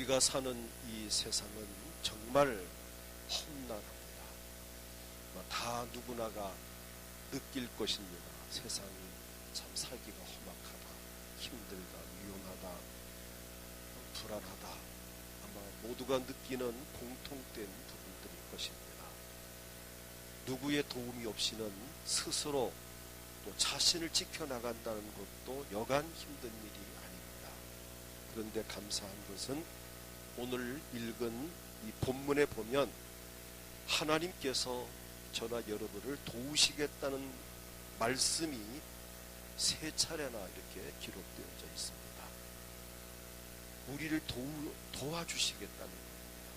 우리가 사는 이 세상은 정말 험난합니다. 다 누구나가 느낄 것입니다. 세상이 참 살기가 험악하다, 힘들다, 위험하다, 불안하다. 아마 모두가 느끼는 공통된 부분들일 것입니다. 누구의 도움이 없이는 스스로 또 자신을 지켜나간다는 것도 여간 힘든 일이 아닙니다. 그런데 감사한 것은 오늘 읽은 이 본문에 보면 하나님께서 저나 여러분을 도우시겠다는 말씀이 세 차례나 이렇게 기록되어져 있습니다. 우리를 도와주시겠다는 겁니다.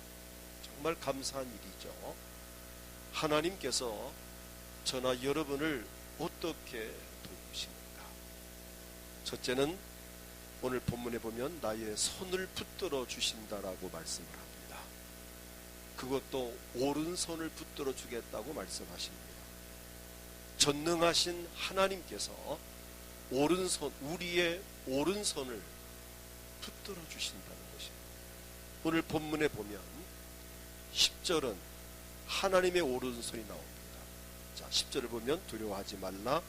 정말 감사한 일이죠. 하나님께서 저나 여러분을 어떻게 도우십니까? 첫째는 오늘 본문에 보면 나의 손을 붙들어 주신다라고 말씀을 합니다. 그것도 오른손을 붙들어 주겠다고 말씀하십니다. 전능하신 하나님께서 우리의 오른손을 붙들어 주신다는 것입니다. 오늘 본문에 보면 10절은 하나님의 오른손이 나옵니다. 자, 10절을 보면 두려워하지 말라,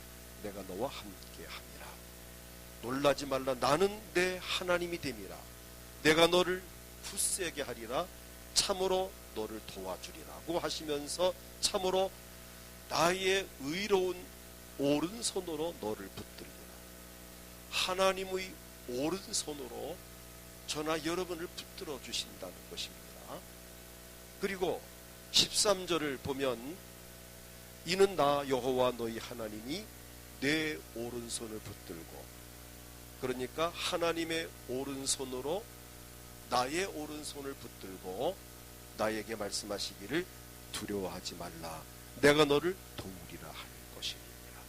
내가 너와 함께 함이라. 놀라지 말라, 나는 내 하나님이 됨이라. 내가 너를 굳세게 하리라. 참으로 너를 도와주리라고 하시면서 참으로 나의 의로운 오른손으로 너를 붙들리라. 하나님의 오른손으로 저나 여러분을 붙들어 주신다는 것입니다. 그리고 13절을 보면 이는 나 여호와 너희 하나님이 내 오른손을 붙들고, 그러니까 하나님의 오른손으로 나의 오른손을 붙들고 나에게 말씀하시기를 두려워하지 말라, 내가 너를 도우리라 할 것입니다.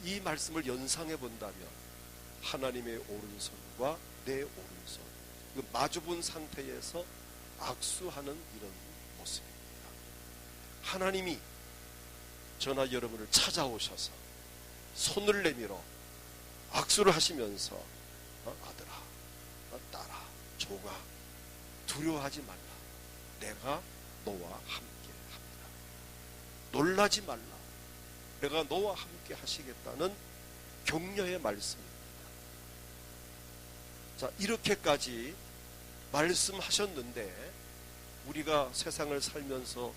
이 말씀을 연상해 본다면 하나님의 오른손과 내 오른손, 마주본 상태에서 악수하는 이런 모습입니다. 하나님이 저나 여러분을 찾아오셔서 손을 내밀어 악수를 하시면서 아들아, 딸아, 종아, 두려워하지 말라, 내가 너와 함께 합니다. 놀라지 말라, 내가 너와 함께 하시겠다는 격려의 말씀입니다. 자, 이렇게까지 말씀하셨는데 우리가 세상을 살면서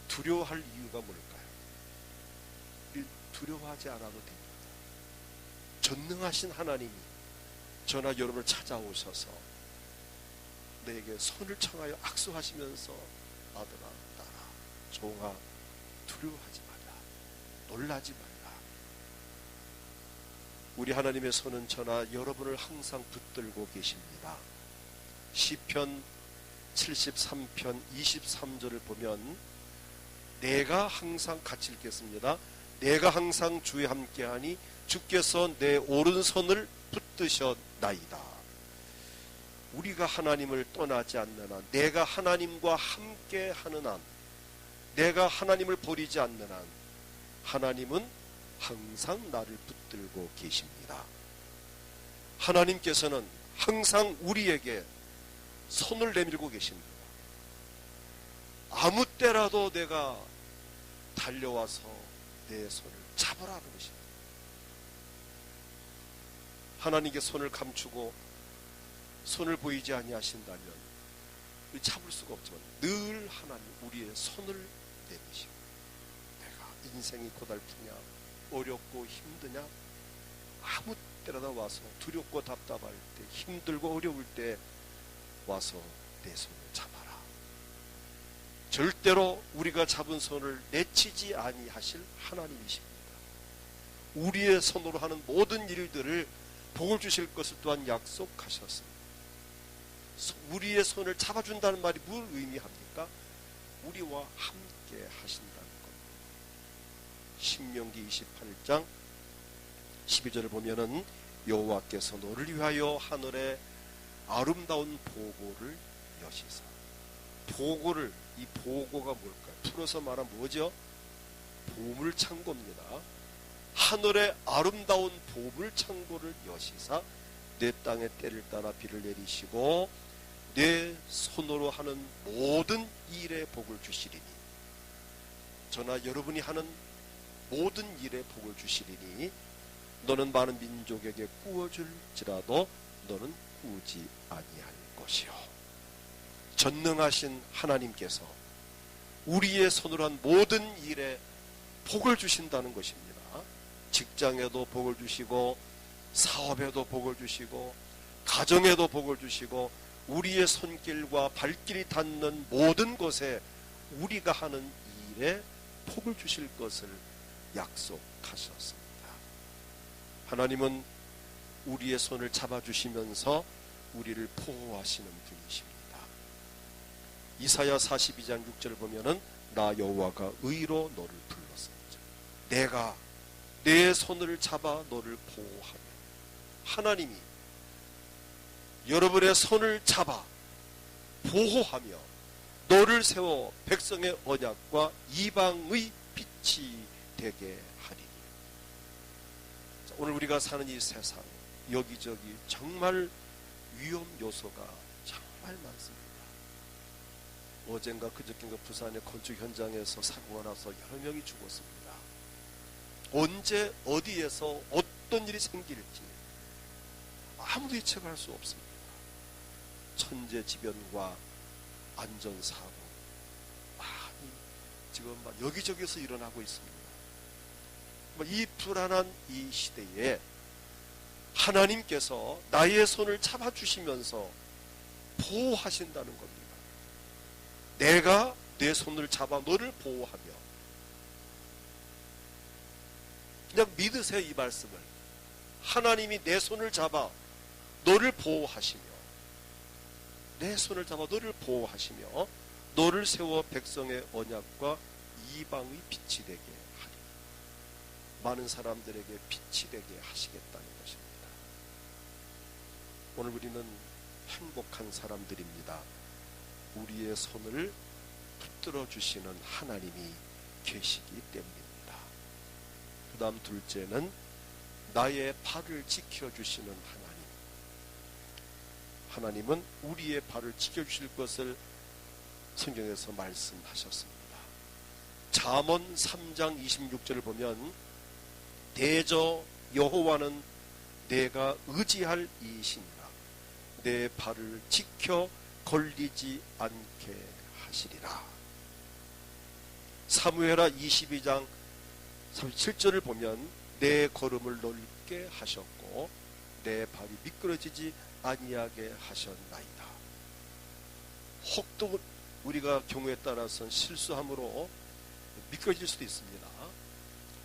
두려워할 이유가 뭘까요? 두려워하지 않아도 됩니다. 전능하신 하나님이 저나 여러분을 찾아오셔서 내게 손을 청하여 악수하시면서 아들아, 딸아, 종아, 두려워하지 말라, 놀라지 말라. 우리 하나님의 손은 저나 여러분을 항상 붙들고 계십니다. 시편 73편 23절을 보면 내가 항상, 같이 읽겠습니다. 내가 항상 주와 함께하니 주께서 내 오른손을 붙드셨나이다. 우리가 하나님을 떠나지 않는 한, 내가 하나님과 함께하는 한, 내가 하나님을 버리지 않는 한, 하나님은 항상 나를 붙들고 계십니다. 하나님께서는 항상 우리에게 손을 내밀고 계십니다. 아무 때라도 내가 달려와서 내 손을 잡으라 그러십니다. 하나님께 손을 감추고 손을 보이지 아니하신다면 잡을 수가 없지만 늘 하나님 우리의 손을 내미시고, 내가 인생이 고달프냐, 어렵고 힘드냐, 아무 때라도 와서 두렵고 답답할 때, 힘들고 어려울 때 와서 내 손을 잡아라. 절대로 우리가 잡은 손을 내치지 아니하실 하나님이십니다. 우리의 손으로 하는 모든 일들을 복을 주실 것을 또한 약속하셨습니다. 우리의 손을 잡아준다는 말이 뭘 의미합니까? 우리와 함께 하신다는 겁니다. 신명기 28장 12절을 보면은 여호와께서 너를 위하여 하늘에 아름다운 보고를 여시사. 보고를, 이 보고가 뭘까요? 풀어서 말하면 뭐죠? 보물창고입니다. 하늘에 아름다운 보물창고를 여시사 내 땅에 때를 따라 비를 내리시고 내 손으로 하는 모든 일에 복을 주시리니, 저나 여러분이 하는 모든 일에 복을 주시리니 너는 많은 민족에게 꾸어줄지라도 너는 꾸지 아니할 것이요. 전능하신 하나님께서 우리의 손으로 한 모든 일에 복을 주신다는 것입니다. 직장에도 복을 주시고, 사업에도 복을 주시고, 가정에도 복을 주시고, 우리의 손길과 발길이 닿는 모든 곳에 우리가 하는 일에 복을 주실 것을 약속하셨습니다. 하나님은 우리의 손을 잡아주시면서 우리를 보호하시는 분이십니다. 이사야 42장 6절을 보면은 나 여호와가 의로 너를 불렀습니다. 내가 내 손을 잡아 너를 보호하며, 하나님이 여러분의 손을 잡아 보호하며 너를 세워 백성의 언약과 이방의 빛이 되게 하리니. 오늘 우리가 사는 이 세상 여기저기 정말 위험 요소가 정말 많습니다. 어젠가 그저께인가 부산의 건축 현장에서 사고가 나서 여러 명이 죽었습니다. 언제 어디에서 어떤 일이 생길지 아무도 예측할 수 없습니다. 천재지변과 안전사고 많이 지금 막 여기저기서 일어나고 있습니다. 이 불안한 이 시대에 하나님께서 나의 손을 잡아주시면서 보호하신다는 겁니다. 내가 내 손을 잡아 너를 보호하며, 그냥 믿으세요. 이 말씀을. 하나님이 내 손을 잡아 너를 보호하시며, 내 손을 잡아 너를 보호하시며 너를 세워 백성의 언약과 이방의 빛이 되게 하리. 많은 사람들에게 빛이 되게 하시겠다는 것입니다. 오늘 우리는 행복한 사람들입니다. 우리의 손을 붙들어 주시는 하나님이 계시기 때문입니다. 그 다음 둘째는 나의 발을 지켜주시는 하나님. 하나님은 우리의 발을 지켜주실 것을 성경에서 말씀하셨습니다. 잠언 3장 26절을 보면 대저 여호와는 내가 의지할 이이시니라. 내 발을 지켜 걸리지 않게 하시리라. 사무엘하 22장 37절을 보면 내 걸음을 넓게 하셨고 내 발이 미끄러지지 아니하게 하셨나이다. 혹도 우리가 경우에 따라서는 실수함으로 미끄러질 수도 있습니다.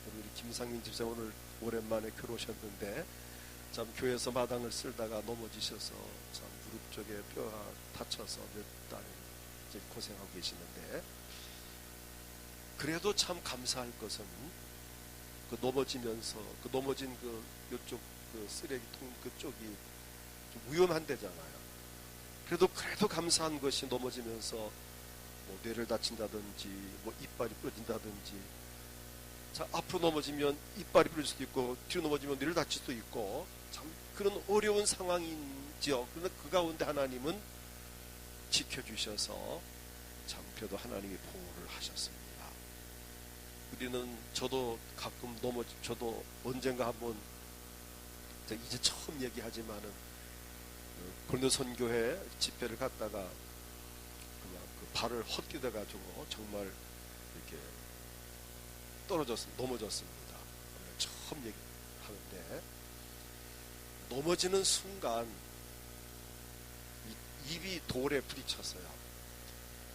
우리 김상민 집사 오늘 오랜만에 들어오셨는데 참 교회에서 마당을 쓸다가 넘어지셔서 참 무릎 쪽에 뼈가 다쳐서 몇 달 이제 고생하고 계시는데, 그래도 참 감사할 것은 그 넘어지면서 그 넘어진 그 요쪽 그 쓰레기통 그쪽이 좀 위험한 데잖아요. 그래도 감사한 것이 넘어지면서 뭐 뇌를 다친다든지 뭐 이빨이 부러진다든지, 자 앞으로 넘어지면 이빨이 부러질 수도 있고 뒤로 넘어지면 뇌를 다칠 수도 있고 참 그런 어려운 상황인지요. 그런데 그 가운데 하나님은 지켜주셔서 참 그래도 하나님이 보호를 하셨습니다. 우리는 저도 가끔 저도 언젠가 한번 이제 처음 얘기하지만은 고린도선교회 집회를 갔다가 그냥 그 발을 헛디뎌 가지고 정말 이렇게 넘어졌습니다. 처음 얘기하는데 넘어지는 순간 입이 돌에 부딪혔어요.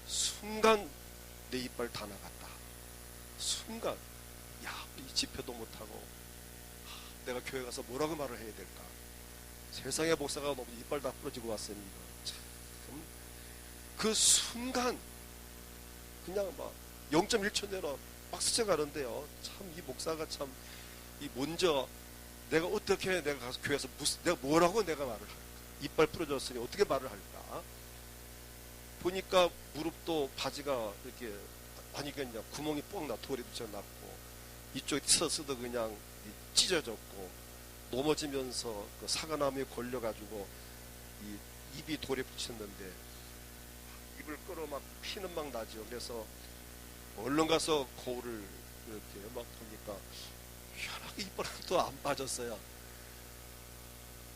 순간 내 이빨 다 나갔다. 순간 이 집회도 못하고 내가 교회 가서 뭐라고 말을 해야 될까. 세상의 목사가 너무 이빨 다 부러지고 왔으니 참 그 순간 그냥 막 0.1초 내로 막 스쳐가는데요. 참 이 목사가 참 이 먼저 내가 어떻게 내가 가서 교회에서 내가 뭐라고 내가 말을 할까. 이빨 부러졌으니 어떻게 말을 할까. 보니까 무릎도 바지가 이렇게 아니 그냥 구멍이 뻥 나 돌이 붙여놨고 이쪽에 쓰도 그냥 찢어졌고 넘어지면서 그 사과나무에 걸려가지고 이 입이 돌에 붙였는데 입을 끌어 막 피는 막 나죠. 그래서 얼른 가서 거울을 이렇게 막 보니까 희한하게 이빨은 또 안 빠졌어요.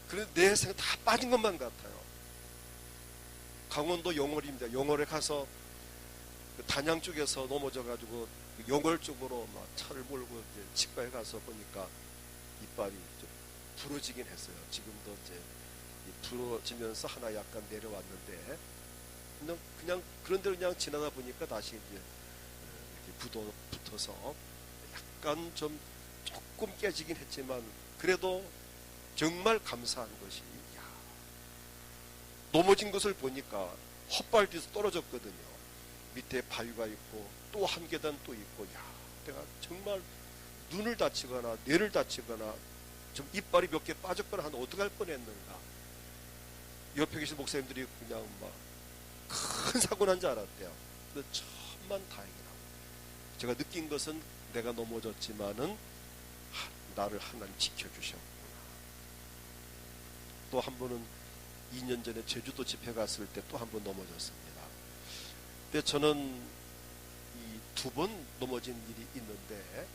그래서 내 생각 다 빠진 것만 같아요. 강원도 영월입니다. 영월에 가서 단양 쪽에서 넘어져가지고 영월 쪽으로 막 차를 몰고 이제 치과에 가서 보니까 이빨이 좀 부러지긴 했어요. 지금도 이제 부러지면서 하나 약간 내려왔는데 그냥 그런 대로 그냥 지나다 보니까 다시 이제 이렇게 붙어서 약간 좀 조금 깨지긴 했지만 그래도 정말 감사한 것이 넘어진 것을 보니까 헛발 뒤에서 떨어졌거든요. 밑에 바위가 있고 또 한 계단 또 있고 내가 정말 눈을 다치거나 뇌를 다치거나 좀 이빨이 몇 개 빠졌거나 하면 어떡할 뻔했는가. 옆에 계신 목사님들이 그냥 막 큰 사고 난 줄 알았대요. 근데 천만 다행이라고. 제가 느낀 것은 내가 넘어졌지만은 나를 하나님 지켜주셨구나. 또 한 번은 2년 전에 제주도 집회 갔을 때 또 한 번 넘어졌습니다. 근데 저는 이 2번 넘어진 일이 있는데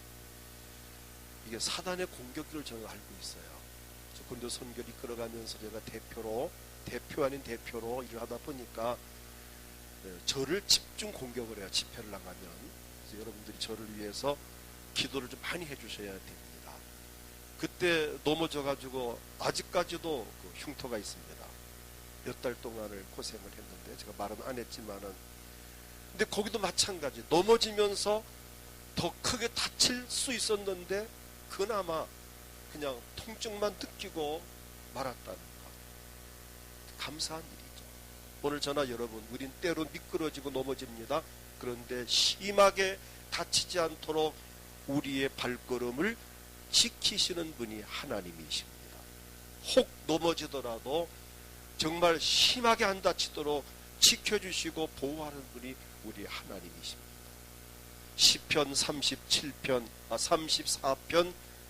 이게 사단의 공격기를 저는 알고 있어요. 고린도 선교를 이끌어가면서 제가 대표 아닌 대표로 일을 하다 보니까 저를 집중 공격을 해요. 집회를 나가면. 그래서 여러분들이 저를 위해서 기도를 좀 많이 해주셔야 됩니다. 그때 넘어져가지고 아직까지도 그 흉터가 있습니다. 몇 달 동안을 고생을 했는데 제가 말은 안 했지만은 근데 거기도 마찬가지 넘어지면서 더 크게 다칠 수 있었는데 그나마 그냥 통증만 느끼고 말았다는 것. 감사한 일이죠. 오늘 저나 여러분 우린 때로 미끄러지고 넘어집니다. 그런데 심하게 다치지 않도록 우리의 발걸음을 지키시는 분이 하나님이십니다. 혹 넘어지더라도 정말 심하게 안 다치도록 지켜주시고 보호하는 분이 우리 하나님이십니다. 시편 34편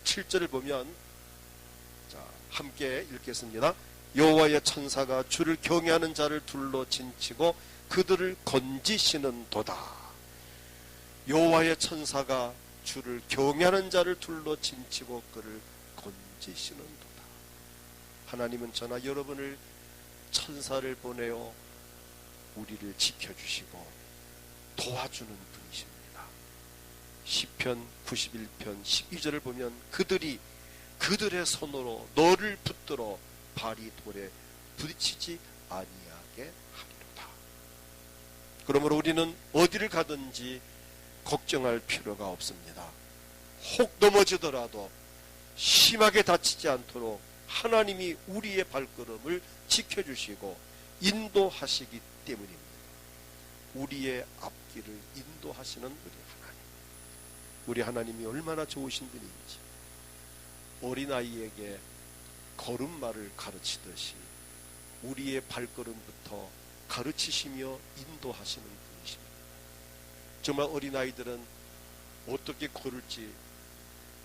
7절을 보면 자 함께 읽겠습니다. 여호와의 천사가 주를 경외하는 자를 둘러 진치고 그들을 건지시는 도다. 여호와의 천사가 주를 경외하는 자를 둘러 진치고 그를 건지시는 도다. 하나님은 저나 여러분을 천사를 보내어 우리를 지켜주시고 도와주는 분이십니다. 시편 91편 12절을 보면 그들이 그들의 손으로 너를 붙들어 발이 돌에 부딪히지 아니하게 하리로다. 그러므로 우리는 어디를 가든지 걱정할 필요가 없습니다. 혹 넘어지더라도 심하게 다치지 않도록 하나님이 우리의 발걸음을 지켜주시고 인도하시기 때문입니다. 우리의 앞길을 인도하시는 우리 하나님. 우리 하나님이 얼마나 좋으신 분인지 어린아이에게 걸음마를 가르치듯이 우리의 발걸음부터 가르치시며 인도하시는 분이십니다. 정말 어린아이들은 어떻게 걸을지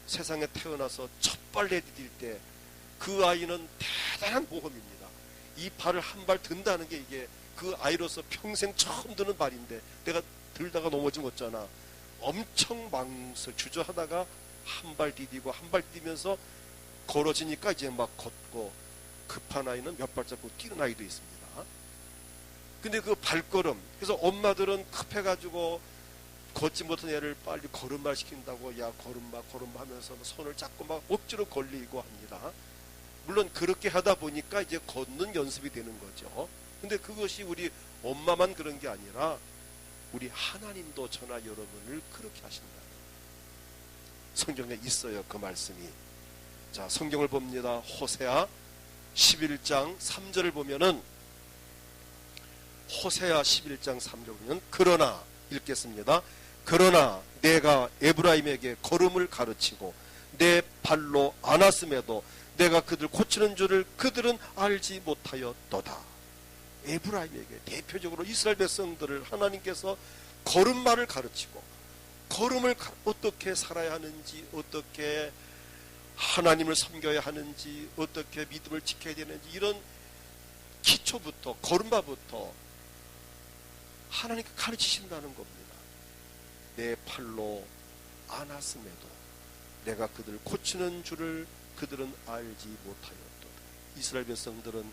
세상에 태어나서 첫 발 내디딜 때 그 아이는 대단한 모험입니다. 이 발을 한 발 든다는 게 이게 그 아이로서 평생 처음 드는 발인데 내가 들다가 넘어진 거잖아. 엄청 주저하다가 한 발 디디고 한 발 디디면서 걸어지니까 이제 막 걷고 급한 아이는 몇 발짝 뛰는 아이도 있습니다. 근데 그 발걸음 그래서 엄마들은 급해가지고 걷지 못한 애를 빨리 걸음마 시킨다고 야 걸음마 하면서 손을 잡고 막 억지로 걸리고 합니다. 물론 그렇게 하다 보니까 이제 걷는 연습이 되는 거죠. 근데 그것이 우리 엄마만 그런 게 아니라 우리 하나님도 저나 여러분을 그렇게 하신다. 성경에 있어요. 그 말씀이. 자, 성경을 봅니다. 호세아 11장 3절을 보면은 호세아 11장 3절을 보면 그러나 읽겠습니다. 그러나 내가 에브라임에게 걸음을 가르치고 내 발로 안았음에도 내가 그들 고치는 줄을 그들은 알지 못하였도다. 에브라임에게 대표적으로 이스라엘 백성들을 하나님께서 걸음마를 가르치고 걸음을 어떻게 살아야 하는지 어떻게 하나님을 섬겨야 하는지 어떻게 믿음을 지켜야 되는지 이런 기초부터, 걸음마부터 하나님께 가르치신다는 겁니다. 내 팔로 안았음에도 내가 그들을 고치는 줄을 그들은 알지 못하였도다. 이스라엘 백성들은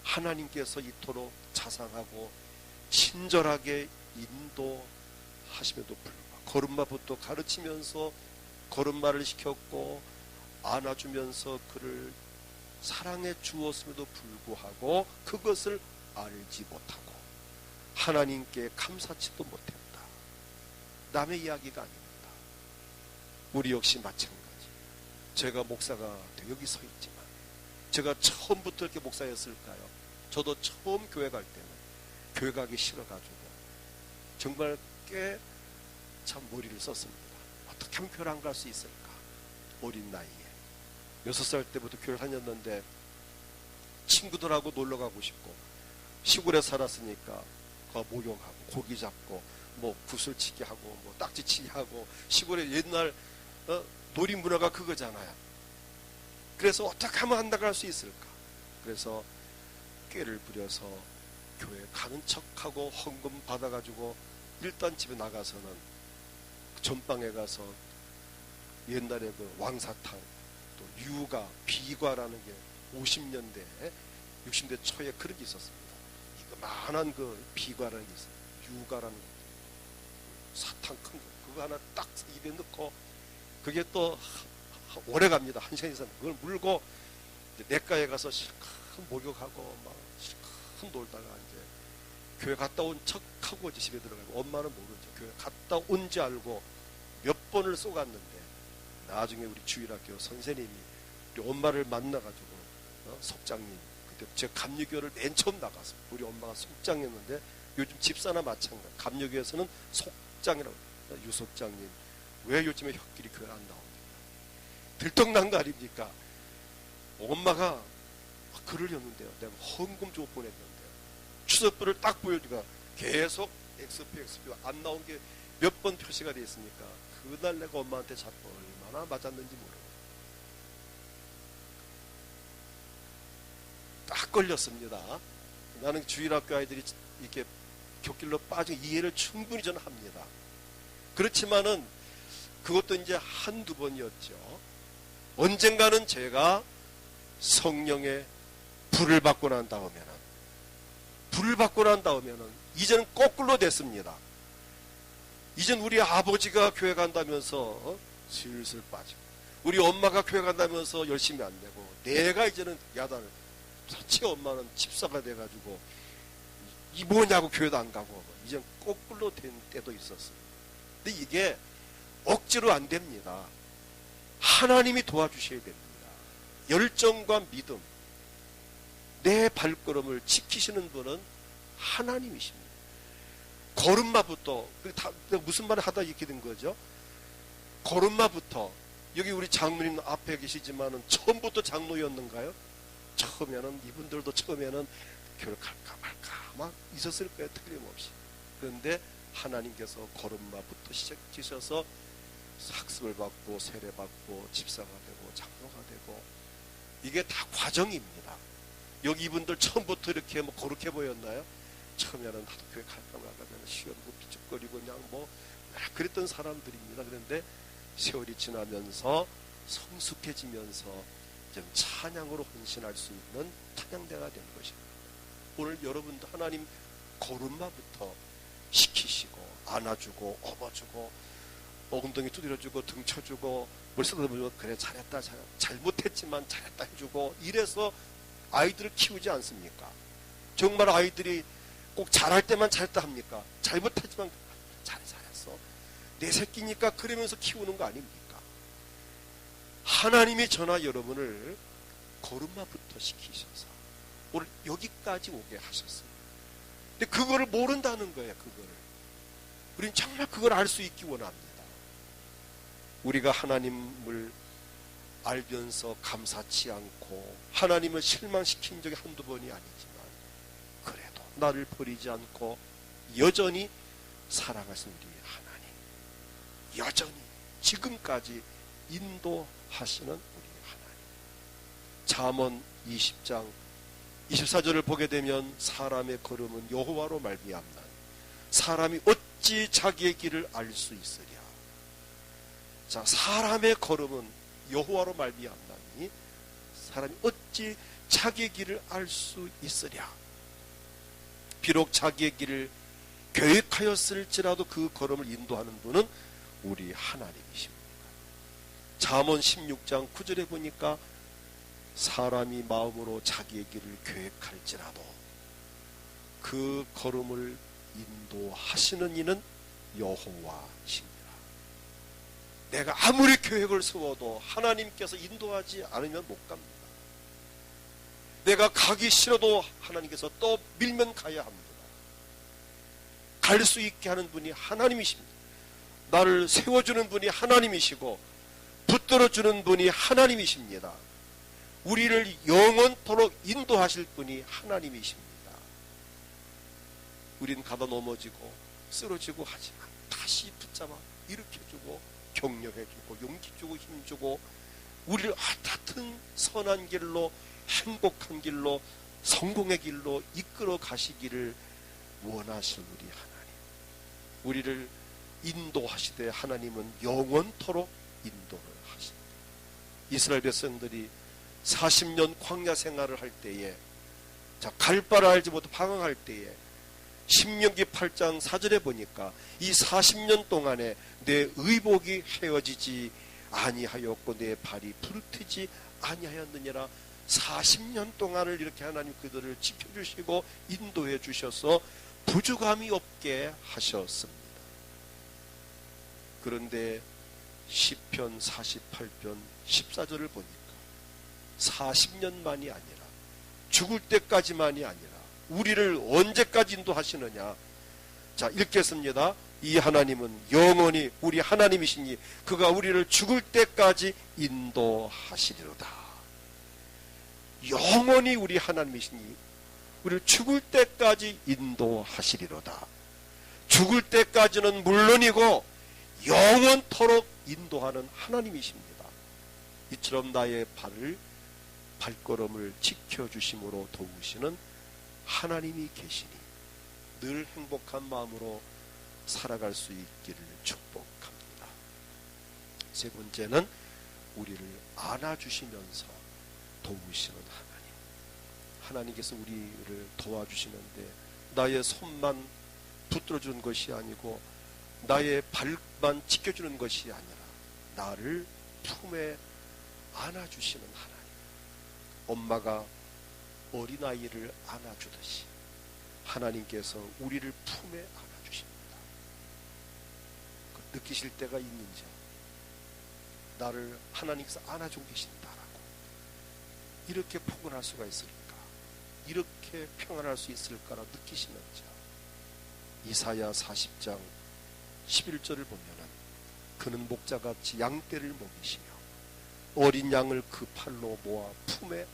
하나님께서 이토록 자상하고 친절하게 인도하심에도 불구하고 걸음마부터 가르치면서 걸음마를 시켰고 안아주면서 그를 사랑해 주었음에도 불구하고 그것을 알지 못하고 하나님께 감사치도 못했다. 남의 이야기가 아닙니다. 우리 역시 마찬가지. 제가 목사가 여기 서 있지만 제가 처음부터 이렇게 목사였을까요? 저도 처음 교회 갈 때는 교회 가기 싫어가지고 정말 꽤 참 머리를 썼습니다. 어떻게 하면 교회 안 갈 수 있을까? 어린 나이에 6살 때부터 교회를 다녔는데 친구들하고 놀러 가고 싶고 시골에 살았으니까 목욕하고 고기 잡고 뭐 구슬치기 하고 뭐 딱지치기 하고 시골의 옛날 놀이 문화가 그거잖아요. 그래서 어떻게 하면 안 나갈 수 있을까? 그래서 꾀를 부려서 교회 가는 척하고 헌금 받아가지고 일단 집에 나가서는 전방에 가서 옛날에 그 왕사탕 또 유가 비과라는 게 50년대 60대 초에 그런 게 있었습니다. 이거만한 그 비과라는 게 있어요. 유가라는 거 사탕 큰 거 그거 하나 딱 입에 넣고 그게 또 오래 갑니다. 1시간 이상 그걸 물고 내과에 가서 실컷 목욕하고 막 실컷 놀다가 이제 교회 갔다 온 척하고 이제 집에 들어가고 엄마는 모르죠. 교회 갔다 온지 알고 몇 번을 쏘갔는데 나중에 우리 주일학교 선생님이 우리 엄마를 만나가지고 속장님 그때 제가 감리교를 맨 처음 나갔어요. 우리 엄마가 속장이었는데 요즘 집사나 마찬가지 감리교에서는 속장이라고 해요. 유 속장님 왜 요즘에 혓길이 교회 안 나옵니까? 들떡난 거 아닙니까? 엄마가 글을 였는데요. 내가 헌금 주고 보냈는데요. 추석부를 딱 보여주니까 계속 XP 안 나온 게 몇 번 표시가 되어 있으니까 그날 내가 엄마한테 잡고 얼마나 맞았는지 모르고 딱 걸렸습니다. 나는 주일학교 아이들이 이렇게 곁길로 빠진 이해를 충분히 저는 합니다. 그렇지만은 그것도 이제 한두 번이었죠. 언젠가는 제가 성령의 불을 받고 난 다음에는 이제는 거꾸로 됐습니다. 이젠 우리 아버지가 교회 간다면서 슬슬 빠지고 우리 엄마가 교회 간다면서 열심히 안 되고 내가 이제는 야단을 자체 엄마는 집사가 돼가지고 이 뭐냐고 교회도 안 가고 이젠 거꾸로 된 때도 있었어요. 근데 이게 억지로 안 됩니다. 하나님이 도와주셔야 됩니다. 열정과 믿음 내 발걸음을 지키시는 분은 하나님이십니다. 걸음마부터 무슨 말을 하다 이렇게 된 거죠? 걸음마부터 여기 우리 장로님 앞에 계시지만은 처음부터 장로였는가요? 처음에는 이분들도 처음에는 교회 갈까 말까 막 있었을 거예요. 틀림없이. 그런데 하나님께서 걸음마부터 시작하셔서 학습을 받고 세례받고 집사가 되고 장로가 되고 이게 다 과정입니다. 여기 이분들 처음부터 이렇게 뭐 거룩해 보였나요? 처음에는 나도 교회 갈까 말까 하면 시험고 삐죽거리고 그냥 뭐 그랬던 사람들입니다. 그런데 세월이 지나면서 성숙해지면서 좀 찬양으로 헌신할 수 있는 찬양대가 되는 것입니다. 오늘 여러분도 하나님 걸음마부터 시키시고 안아주고 업어주고 엉덩이 두드려주고 등 쳐주고 물 쏟아주고 그래 잘했다 잘못했지만 잘했다 해주고 이래서 아이들을 키우지 않습니까? 정말 아이들이 꼭 잘할 때만 잘했다 합니까? 잘못했지만 잘했어 내 새끼니까 그러면서 키우는 거 아닙니까? 하나님이 저나 여러분을 걸음마부터 시키셔서 오늘 여기까지 오게 하셨어요. 근데 그거를 모른다는 거예요. 그거를 우리는 정말 그걸 알 수 있기 원합니다. 우리가 하나님을 알면서 감사치 않고 하나님을 실망시킨 적이 한두 번이 아니지만 그래도 나를 버리지 않고 여전히 사랑하시는 우리 하나님, 여전히 지금까지 인도하시는 우리 하나님. 잠언 20장 24절을 보게 되면 사람의 걸음은 여호와로 말미암나니 사람이 어찌 자기의 길을 알 수 있으랴. 자, 사람의 걸음은 여호와로 말미암나니 사람이 어찌 자기의 길을 알 수 있으랴. 비록 자기의 길을 계획하였을지라도 그 걸음을 인도하는 분은 우리 하나님이십니다. 잠언 16장 9절에 보니까 사람이 마음으로 자기의 길을 계획할지라도 그 걸음을 인도하시는 이는 여호와십니다. 내가 아무리 계획을 세워도 하나님께서 인도하지 않으면 못 갑니다. 내가 가기 싫어도 하나님께서 또 밀면 가야 합니다. 갈 수 있게 하는 분이 하나님이십니다. 나를 세워주는 분이 하나님이시고 붙들어주는 분이 하나님이십니다. 우리를 영원토록 인도하실 분이 하나님이십니다. 우린 가다 넘어지고 쓰러지고 하지만 다시 붙잡아 일으켜주고 격려해주고 용기주고 힘주고 우리를 같은 선한 길로 행복한 길로 성공의 길로 이끌어 가시기를 원하실 우리 하나님, 우리를 인도하시되 하나님은 영원토록 인도를 하십니다. 이스라엘 백성들이 40년 광야 생활을 할 때에, 자, 갈 바를 알지 못해 방황할 때에 신명기 8장 4절에 보니까 이 40년 동안에 내 의복이 헤어지지 아니하였고 내 발이 부르트지 아니하였느니라. 40년 동안을 이렇게 하나님 그들을 지켜주시고 인도해 주셔서 부족함이 없게 하셨습니다. 그런데 시편 48편 14절을 보니까 40년만이 아니라 죽을 때까지만이 아니라 우리를 언제까지 인도하시느냐. 자, 읽겠습니다. 이 하나님은 영원히 우리 하나님이시니 그가 우리를 죽을 때까지 인도하시리로다. 영원히 우리 하나님이시니 우리를 죽을 때까지 인도하시리로다. 죽을 때까지는 물론이고 영원토록 인도하는 하나님이십니다. 이처럼 나의 발걸음을 지켜주심으로 도우시는 하나님이 계시니 늘 행복한 마음으로 살아갈 수 있기를 축복합니다. 세 번째는 우리를 안아주시면서 도우시는 하나님. 하나님께서 우리를 도와주시는데 나의 손만 붙들어주는 것이 아니고 나의 발만 지켜주는 것이 아니라 나를 품에 안아주시는 하나님. 엄마가 어린아이를 안아주듯이 하나님께서 우리를 품에 안아주십니다. 느끼실 때가 있는지 나를 하나님께서 안아주고 계신다라고 이렇게 포근할 수가 있을까? 이렇게 평안할 수 있을까라 느끼시는지. 이사야 40장 11절을 보면은 그는 목자같이 양떼를 먹이시며 어린 양을 그 팔로 모아 품에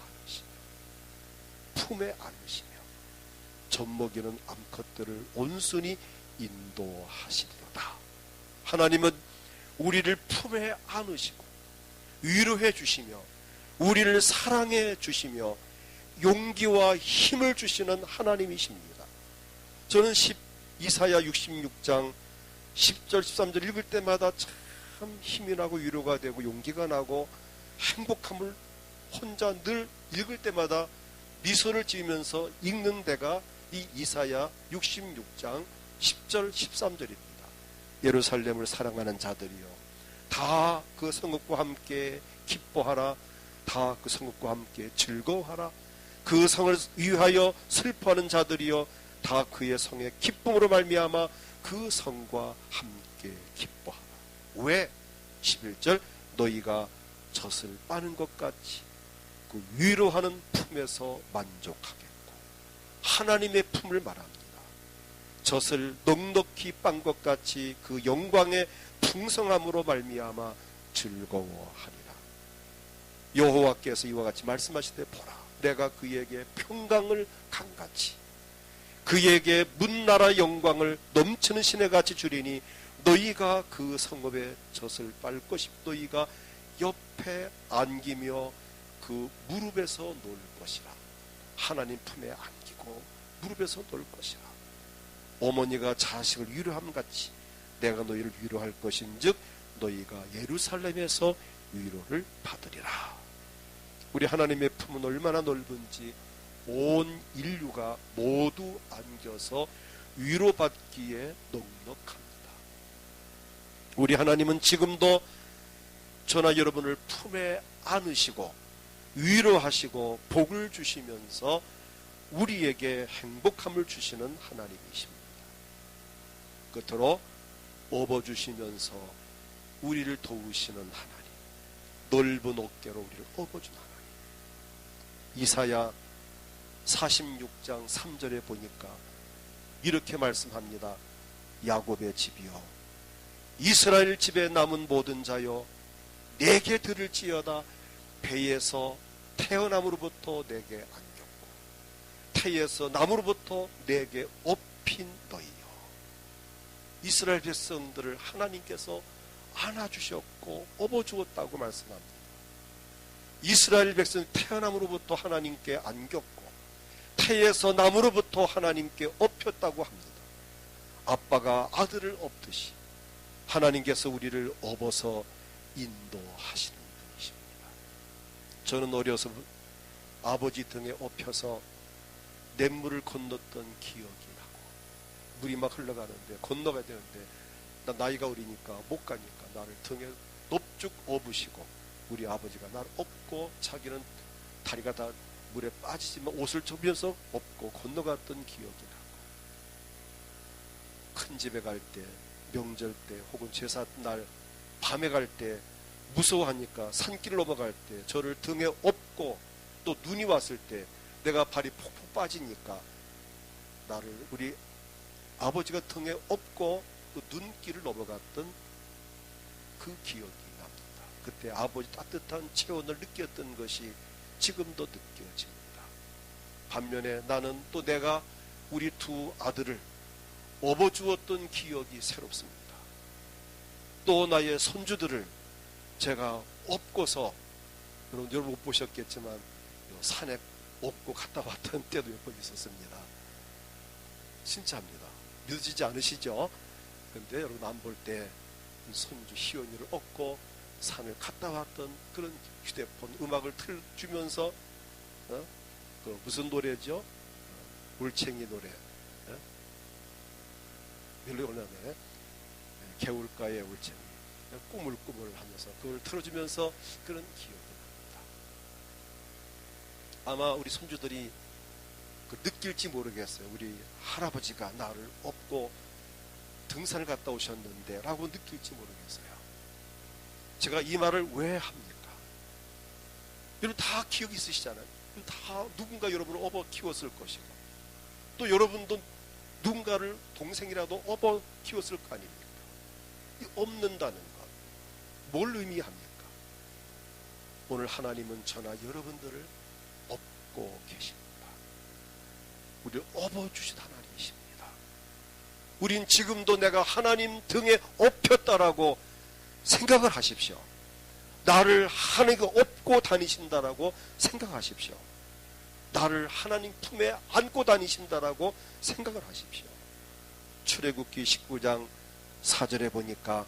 안으시며 젖먹이는 암컷들을 온순히 인도하시리로다. 하나님은 우리를 품에 안으시고 위로해 주시며 우리를 사랑해 주시며 용기와 힘을 주시는 하나님이십니다. 저는 이사야 66장 10절 13절 읽을 때마다 참 힘이 나고 위로가 되고 용기가 나고 행복함을 혼자 늘 읽을 때마다 미소를 지으면서 읽는 데가 이 이사야 66장 10절 13절입니다. 예루살렘을 사랑하는 자들이여 다 그 성읍과 함께 기뻐하라. 다 그 성읍과 함께 즐거워하라. 그 성을 위하여 슬퍼하는 자들이여 다 그의 성의 기쁨으로 말미암아 그 성과 함께 기뻐하라. 왜? 11절 너희가 젖을 빠는 것 같이 그 위로하는 품에서 만족하겠고. 하나님의 품을 말합니다. 젖을 넉넉히 빤 것 같이 그 영광의 풍성함으로 말미암아 즐거워하리라. 여호와께서 이와 같이 말씀하시되 보라 내가 그에게 평강을 강같이 그에게 문나라 영광을 넘치는 시내같이 주리니 너희가 그 성읍의 젖을 빨 것이고 너희가 옆에 안기며 그 무릎에서 놀 것이라. 하나님 품에 안기고 무릎에서 놓을 것이라. 어머니가 자식을 위로함 같이 내가 너희를 위로할 것인즉 너희가 예루살렘에서 위로를 받으리라. 우리 하나님의 품은 얼마나 넓은지 온 인류가 모두 안겨서 위로받기에 넉넉합니다. 우리 하나님은 지금도 저나 여러분을 품에 안으시고 위로하시고 복을 주시면서 우리에게 행복함을 주시는 하나님이십니다. 끝으로 업어주시면서 우리를 도우시는 하나님, 넓은 어깨로 우리를 업어준 하나님. 이사야 46장 3절에 보니까 이렇게 말씀합니다. 야곱의 집이여, 이스라엘 집에 남은 모든 자여, 내게 들을지어다. 배에서 태어남으로부터 내게 안겼고 태에서 남으로부터 내게 업힌 너희여. 이스라엘 백성들을 하나님께서 안아주셨고 업어주었다고 말씀합니다. 이스라엘 백성이 태어남으로부터 하나님께 안겼고 태에서 남으로부터 하나님께 업혔다고 합니다. 아빠가 아들을 업듯이 하나님께서 우리를 업어서 인도하시는 분이십니다. 저는 어려서 아버지 등에 업혀서 냇물을 건넜던 기억이 나고, 물이 막 흘러가는데 건너가야 되는데 나 나이가 어리니까 못 가니까 나를 등에 높쭉 업으시고, 우리 아버지가 나를 업고 자기는 다리가 다 물에 빠지지만 옷을 접으면서 업고 건너갔던 기억이 나고, 큰 집에 갈 때, 명절 때 혹은 제사 날 밤에 갈 때 무서워하니까 산길을 넘어갈 때 저를 등에 업고, 또 눈이 왔을 때 내가 발이 폭폭 빠지니까 나를 우리 아버지가 등에 업고 그 눈길을 넘어갔던 그 기억이 납니다. 그때 아버지 따뜻한 체온을 느꼈던 것이 지금도 느껴집니다. 반면에 나는 또 내가 우리 두 아들을 업어주었던 기억이 새롭습니다. 또 나의 손주들을 제가 업고서, 여러분 못 보셨겠지만 산에 업고 갔다 왔던 때도 몇 번 있었습니다. 진짜입니다. 믿어지지 않으시죠? 근데 여러분 안 볼 때 손주 희원이를 업고 산을 갔다 왔던 그런 휴대폰 음악을 틀주면서 그 무슨 노래죠? 울챙이 노래. 멜로디 올라네. 개울가의 울챙이. 꾸물꾸물 하면서 그걸 틀어주면서 그런 기억이 납니다. 아마 우리 손주들이 느낄지 모르겠어요. 우리 할아버지가 나를 업고 등산을 갔다 오셨는데 라고 느낄지 모르겠어요. 제가 이 말을 왜 합니까? 여러분 다 기억이 있으시잖아요. 다 누군가 여러분을 업어 키웠을 것이고, 또 여러분도 누군가를 동생이라도 업어 키웠을 거 아닙니까? 이 업는다는 것, 뭘 의미합니까? 오늘 하나님은 저나 여러분들을 업고 계십니다. 우리를 업어주신 하나님이십니다. 우린 지금도 내가 하나님 등에 업혔다라고 생각을 하십시오. 나를 하나님께 업고 다니신다라고 생각하십시오. 나를 하나님 품에 안고 다니신다라고 생각을 하십시오. 출애굽기 19장 4절에 보니까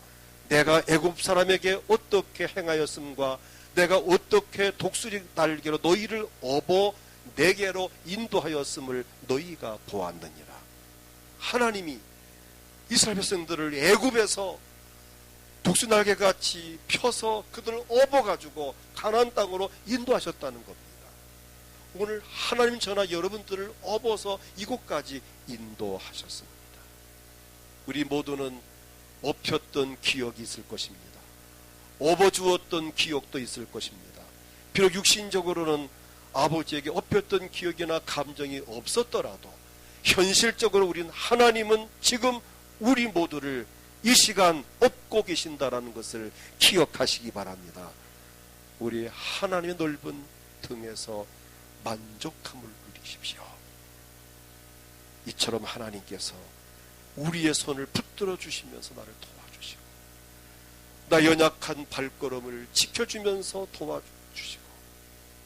내가 애굽 사람에게 어떻게 행하였음과 내가 어떻게 독수리 날개로 너희를 업어 내게로 인도하였음을 너희가 보았느니라. 하나님이 이스라엘 백성들을 애굽에서 독수리 날개같이 펴서 그들을 업어가지고 가나안 땅으로 인도하셨다는 겁니다. 오늘 하나님 저나 여러분들을 업어서 이곳까지 인도하셨습니다. 우리 모두는 업혔던 기억이 있을 것입니다. 업어주었던 기억도 있을 것입니다. 비록 육신적으로는 아버지에게 업혔던 기억이나 감정이 없었더라도 현실적으로 우린 하나님은 지금 우리 모두를 이 시간 업고 계신다라는 것을 기억하시기 바랍니다. 우리 하나님의 넓은 등에서 만족함을 누리십시오. 이처럼 하나님께서 우리의 손을 붙들어 주시면서 나를 도와주시고, 나 연약한 발걸음을 지켜주면서 도와주시고,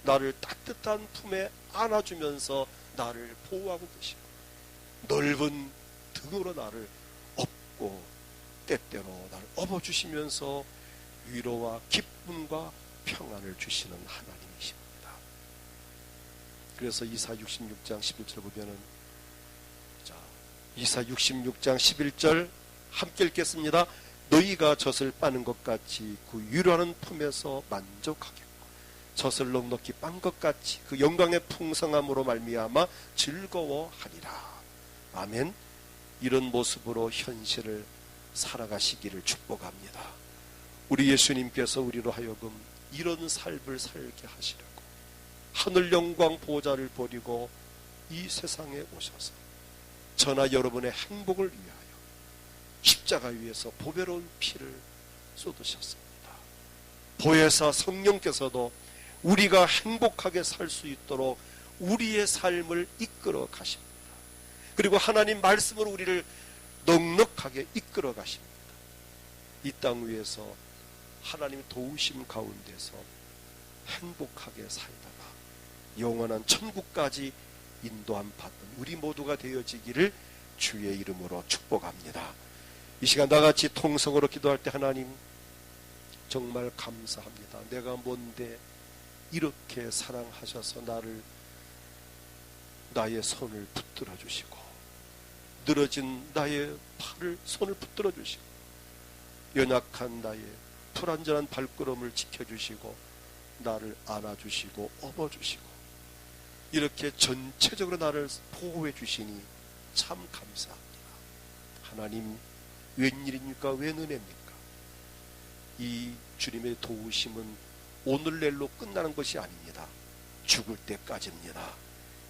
나를 따뜻한 품에 안아주면서 나를 보호하고 계시고 넓은 등으로 나를 업고 때때로 나를 업어주시면서 위로와 기쁨과 평안을 주시는 하나님이십니다. 그래서 이사 66장 11절 보면은, 자, 이사 66장 11절 함께 읽겠습니다. 너희가 젖을 빠는 것 같이 그 위로하는 품에서 만족하겠고 젖을 넉넉히 빤 것 같이 그 영광의 풍성함으로 말미암아 즐거워하리라. 아멘. 이런 모습으로 현실을 살아가시기를 축복합니다. 우리 예수님께서 우리로 하여금 이런 삶을 살게 하시려고 하늘 영광 보좌를 버리고 이 세상에 오셔서 저나 여러분의 행복을 위하여 십자가 위에서 보배로운 피를 쏟으셨습니다. 보혜사 성령께서도 우리가 행복하게 살 수 있도록 우리의 삶을 이끌어 가십니다. 그리고 하나님 말씀으로 우리를 넉넉하게 이끌어 가십니다. 이 땅 위에서 하나님 도우심 가운데서 행복하게 살다가 영원한 천국까지 인도함 받는 우리 모두가 되어지기를 주의 이름으로 축복합니다. 이 시간 나같이 통성으로 기도할 때 하나님 정말 감사합니다. 내가 뭔데 이렇게 사랑하셔서 나의 손을 붙들어 주시고 늘어진 나의 손을 붙들어 주시고 연약한 나의 불안전한 발걸음을 지켜주시고 나를 안아주시고 업어주시고 이렇게 전체적으로 나를 보호해 주시니 참 감사합니다. 하나님 웬일입니까? 웬 은혜입니까? 이 주님의 도우심은 오늘 내일로 끝나는 것이 아닙니다. 죽을 때까지입니다.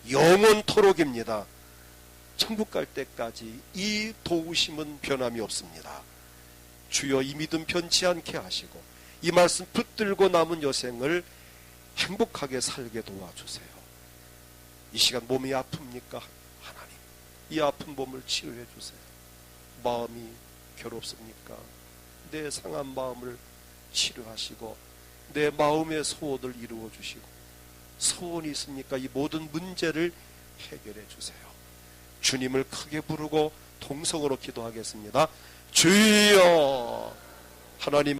영원토록입니다. 천국 갈 때까지 이 도우심은 변함이 없습니다. 주여 이 믿음 변치 않게 하시고 이 말씀 붙들고 남은 여생을 행복하게 살게 도와주세요. 이 시간 몸이 아픕니까? 하나님 이 아픈 몸을 치료해 주세요. 마음이 괴롭습니까? 내 상한 마음을 치료하시고 내 마음의 소원을 이루어 주시고 소원이 있습니까? 이 모든 문제를 해결해 주세요. 주님을 크게 부르고 통성으로 기도하겠습니다. 주여 하나님